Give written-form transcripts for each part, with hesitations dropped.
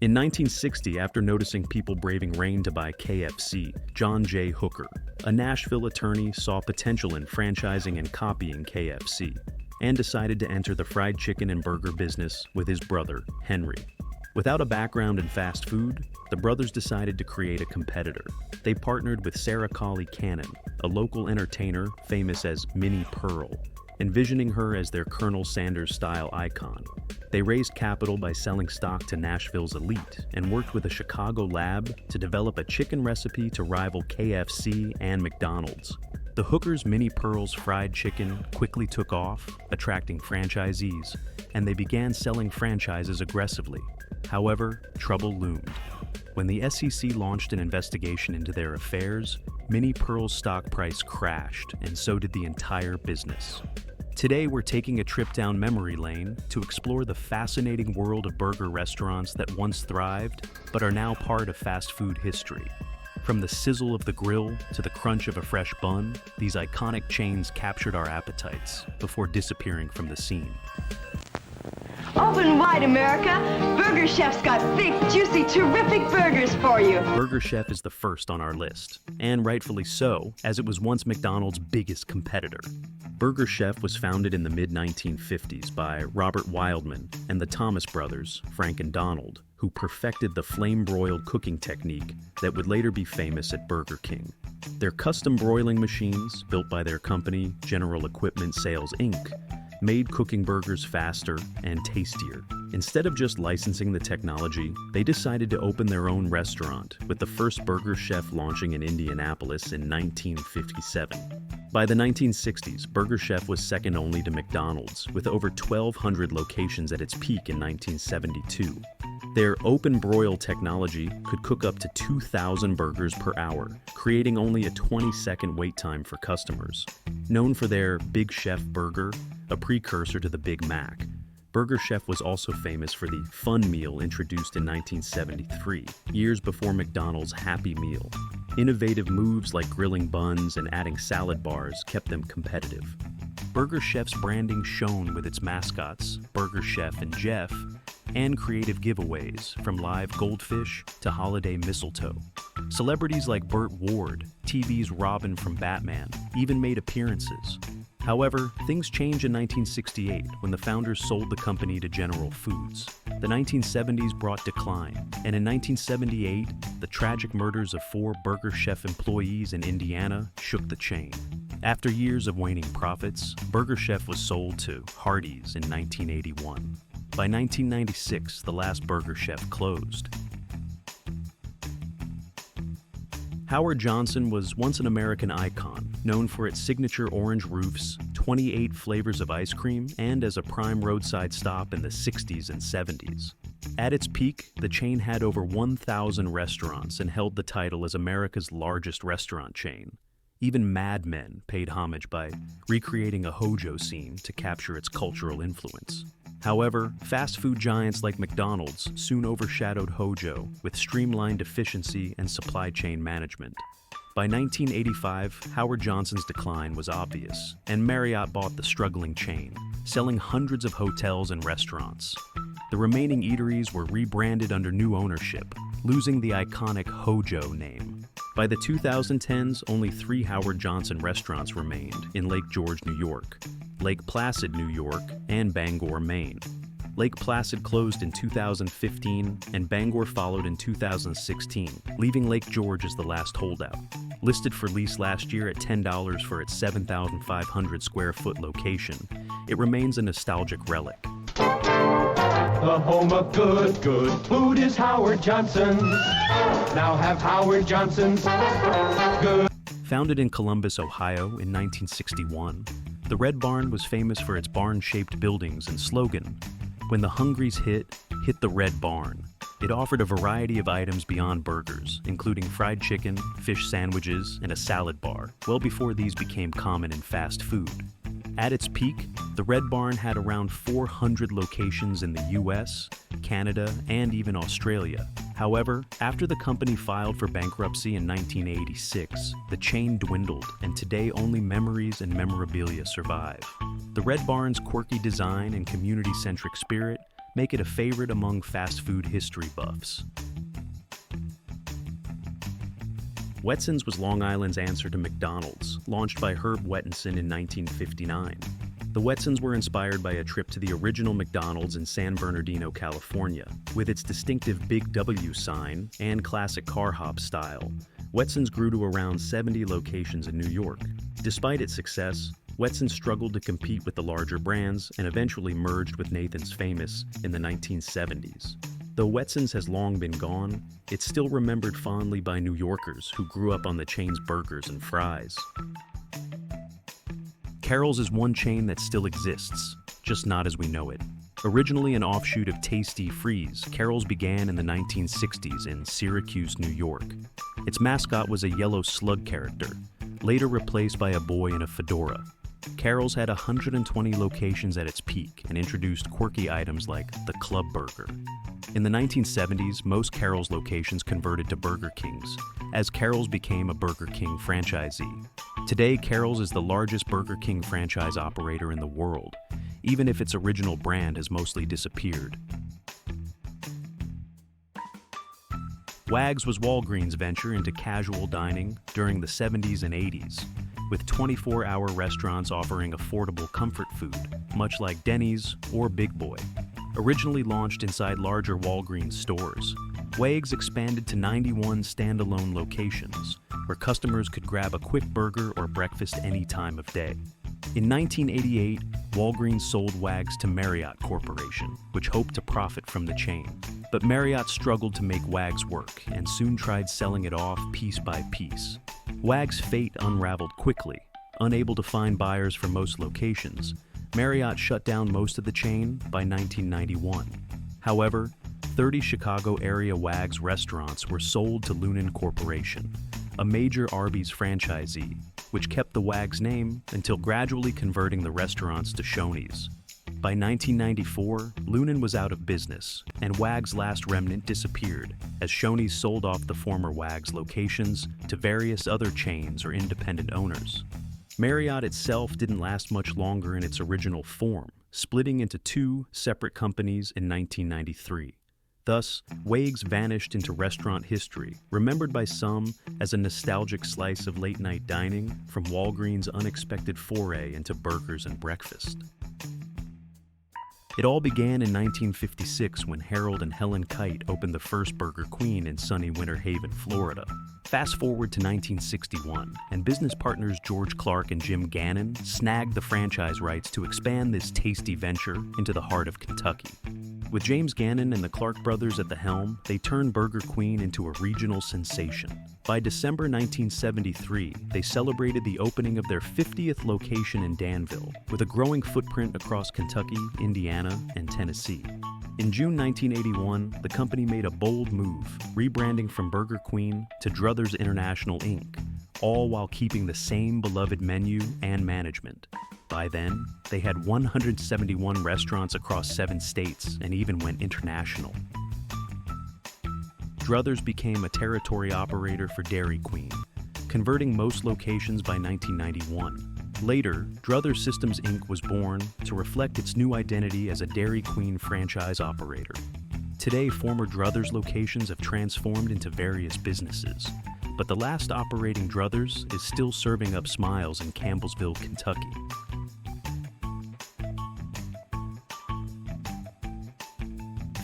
In 1960, after noticing people braving rain to buy KFC, John J. Hooker, a Nashville attorney, saw potential in franchising and copying KFC, and decided to enter the fried chicken and burger business with his brother, Henry. Without a background in fast food, the brothers decided to create a competitor. They partnered with Sarah Colley Cannon, a local entertainer famous as Minnie Pearl, envisioning her as their Colonel Sanders-style icon. They raised capital by selling stock to Nashville's elite and worked with a Chicago lab to develop a chicken recipe to rival KFC and McDonald's. The Hookers' Minnie Pearl's fried chicken quickly took off, attracting franchisees, and they began selling franchises aggressively. However, trouble loomed. When the SEC launched an investigation into their affairs, Minnie Pearl's stock price crashed, and so did the entire business. Today, we're taking a trip down memory lane to explore the fascinating world of burger restaurants that once thrived, but are now part of fast food history. From the sizzle of the grill to the crunch of a fresh bun, these iconic chains captured our appetites before disappearing from the scene. Open wide, America! Burger Chef's got thick, juicy, terrific burgers for you. Burger Chef is the first on our list, and rightfully so, as it was once McDonald's biggest competitor. Burger Chef was founded in the mid-1950s by Robert Wildman and the Thomas brothers, Frank and Donald, who perfected the flame-broiled cooking technique that would later be famous at Burger King. Their custom broiling machines, built by their company, General Equipment Sales, Inc., made cooking burgers faster and tastier. Instead of just licensing the technology, they decided to open their own restaurant, with the first Burger Chef launching in Indianapolis in 1957. By the 1960s, Burger Chef was second only to McDonald's, with over 1,200 locations at its peak in 1972. Their open broil technology could cook up to 2,000 burgers per hour, creating only a 20-second wait time for customers. Known for their Big Chef burger, a precursor to the Big Mac, Burger Chef was also famous for the Fun Meal introduced in 1973, years before McDonald's Happy Meal. Innovative moves like grilling buns and adding salad bars kept them competitive. Burger Chef's branding shone with its mascots, Burger Chef and Jeff, and creative giveaways, from live goldfish to holiday mistletoe. Celebrities like Burt Ward, TV's Robin from Batman, even made appearances. However, things changed in 1968 when the founders sold the company to General Foods. The 1970s brought decline, and in 1978, the tragic murders of 4 Burger Chef employees in Indiana shook the chain. After years of waning profits, Burger Chef was sold to Hardee's in 1981. By 1996, the last Burger Chef closed. Howard Johnson was once an American icon, known for its signature orange roofs, 28 flavors of ice cream, and as a prime roadside stop in the 60s and 70s. At its peak, the chain had over 1,000 restaurants and held the title as America's largest restaurant chain. Even Mad Men paid homage by recreating a Hojo scene to capture its cultural influence. However, fast food giants like McDonald's soon overshadowed Hojo with streamlined efficiency and supply chain management. By 1985, Howard Johnson's decline was obvious, and Marriott bought the struggling chain, selling hundreds of hotels and restaurants. The remaining eateries were rebranded under new ownership, losing the iconic Hojo name. By the 2010s, only 3 Howard Johnson restaurants remained in Lake George, New York, Lake Placid, New York, and Bangor, Maine. Lake Placid closed in 2015, and Bangor followed in 2016, leaving Lake George as the last holdout. Listed for lease last year at $10 for its 7,500 square foot location, it remains a nostalgic relic. The home of good food is Howard Johnson's. Now have Howard Johnson's good. Founded in Columbus, Ohio in 1961, the Red Barn was famous for its barn-shaped buildings and slogan, "When the hungries hit the Red Barn." It offered a variety of items beyond burgers, including fried chicken, fish sandwiches, and a salad bar, well before these became common in fast food. At its peak, the Red Barn had around 400 locations in the US, Canada, and even Australia. However, after the company filed for bankruptcy in 1986, the chain dwindled, and today only memories and memorabilia survive. The Red Barn's quirky design and community-centric spirit make it a favorite among fast food history buffs. Wetson's was Long Island's answer to McDonald's, launched by Herb Wettinson in 1959. The Wetsons were inspired by a trip to the original McDonald's in San Bernardino, California. With its distinctive Big W sign and classic car hop style, Wetson's grew to around 70 locations in New York. Despite its success, Wetson's struggled to compete with the larger brands and eventually merged with Nathan's Famous in the 1970s. Though Wetson's has long been gone, it's still remembered fondly by New Yorkers who grew up on the chain's burgers and fries. Carol's is one chain that still exists, just not as we know it. Originally an offshoot of Tasty Freeze, Carol's began in the 1960s in Syracuse, New York. Its mascot was a yellow slug character, later replaced by a boy in a fedora. Carol's had 120 locations at its peak and introduced quirky items like the Club Burger. In the 1970s, most Carol's locations converted to Burger Kings, as Carol's became a Burger King franchisee. Today, Carol's is the largest Burger King franchise operator in the world, even if its original brand has mostly disappeared. Wags was Walgreens' venture into casual dining during the 70s and 80s, with 24-hour restaurants offering affordable comfort food, much like Denny's or Big Boy. Originally launched inside larger Walgreens stores, Wags expanded to 91 standalone locations, where customers could grab a quick burger or breakfast any time of day. In 1988, Walgreens sold Wags to Marriott Corporation, which hoped to profit from the chain. But Marriott struggled to make Wags work and soon tried selling it off piece by piece. Wags' fate unraveled quickly. Unable to find buyers for most locations, Marriott shut down most of the chain by 1991. However, 30 Chicago area Wags restaurants were sold to Lunan Corporation, a major Arby's franchisee, which kept the Wags name until gradually converting the restaurants to Shoney's. By 1994, Lunan was out of business, and Wags' last remnant disappeared as Shoney's sold off the former Wags locations to various other chains or independent owners. Marriott itself didn't last much longer in its original form, splitting into two separate companies in 1993. Thus, Wags vanished into restaurant history, remembered by some as a nostalgic slice of late-night dining from Walgreens' unexpected foray into burgers and breakfast. It all began in 1956 when Harold and Helen Kite opened the first Burger Queen in sunny Winter Haven, Florida. Fast forward to 1961, and business partners George Clark and Jim Gannon snagged the franchise rights to expand this tasty venture into the heart of Kentucky. With James Gannon and the Clark brothers at the helm, they turned Burger Queen into a regional sensation. By December 1973, they celebrated the opening of their 50th location in Danville, with a growing footprint across Kentucky, Indiana, and Tennessee. In June 1981, the company made a bold move, rebranding from Burger Queen to Druthers International Inc., all while keeping the same beloved menu and management. By then, they had 171 restaurants across 7 states and even went international. Druthers became a territory operator for Dairy Queen, converting most locations by 1991. Later, Druthers Systems Inc. was born to reflect its new identity as a Dairy Queen franchise operator. Today, former Druthers locations have transformed into various businesses, but the last operating Druthers is still serving up smiles in Campbellsville, Kentucky.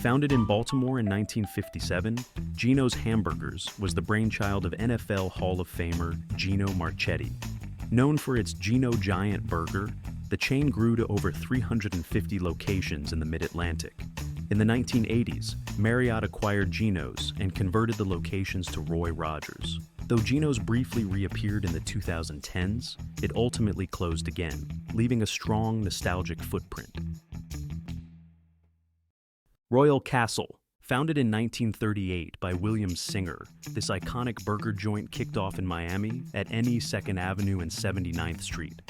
Founded in Baltimore in 1957, Gino's Hamburgers was the brainchild of NFL Hall of Famer Gino Marchetti. Known for its Gino Giant Burger, the chain grew to over 350 locations in the Mid-Atlantic. In the 1980s, Marriott acquired Gino's and converted the locations to Roy Rogers. Though Gino's briefly reappeared in the 2010s, it ultimately closed again, leaving a strong, nostalgic footprint. Royal Castle. Founded in 1938 by William Singer, this iconic burger joint kicked off in Miami at NE 2nd Avenue and 79th Street.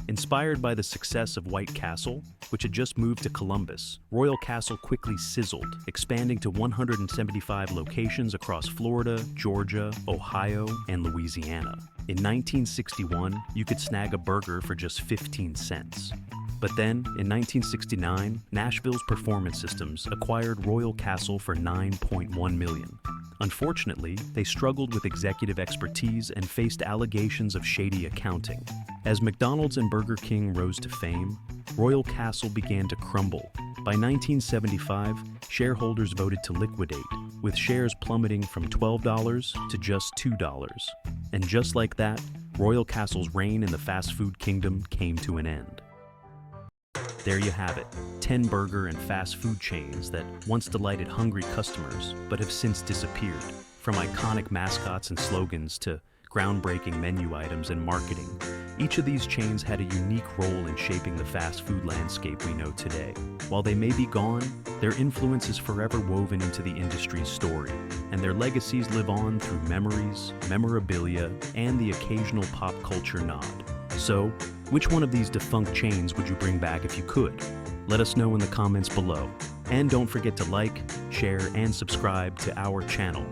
Inspired by the success of White Castle, which had just moved to Columbus, Royal Castle quickly sizzled, expanding to 175 locations across Florida, Georgia, Ohio, and Louisiana. In 1961, you could snag a burger for just 15 cents. But then, in 1969, Nashville's Performance Systems acquired Royal Castle for $9.1 million. Unfortunately, they struggled with executive expertise and faced allegations of shady accounting. As McDonald's and Burger King rose to fame, Royal Castle began to crumble. By 1975, shareholders voted to liquidate, with shares plummeting from $12 to just $2. And just like that, Royal Castle's reign in the fast food kingdom came to an end. There you have it, 10 burger and fast food chains that once delighted hungry customers but have since disappeared. From iconic mascots and slogans to groundbreaking menu items and marketing, each of these chains had a unique role in shaping the fast food landscape we know today. While they may be gone, their influence is forever woven into the industry's story, and their legacies live on through memories, memorabilia, and the occasional pop culture nod. So, which one of these defunct chains would you bring back if you could? Let us know in the comments below. And don't forget to like, share, and subscribe to our channel.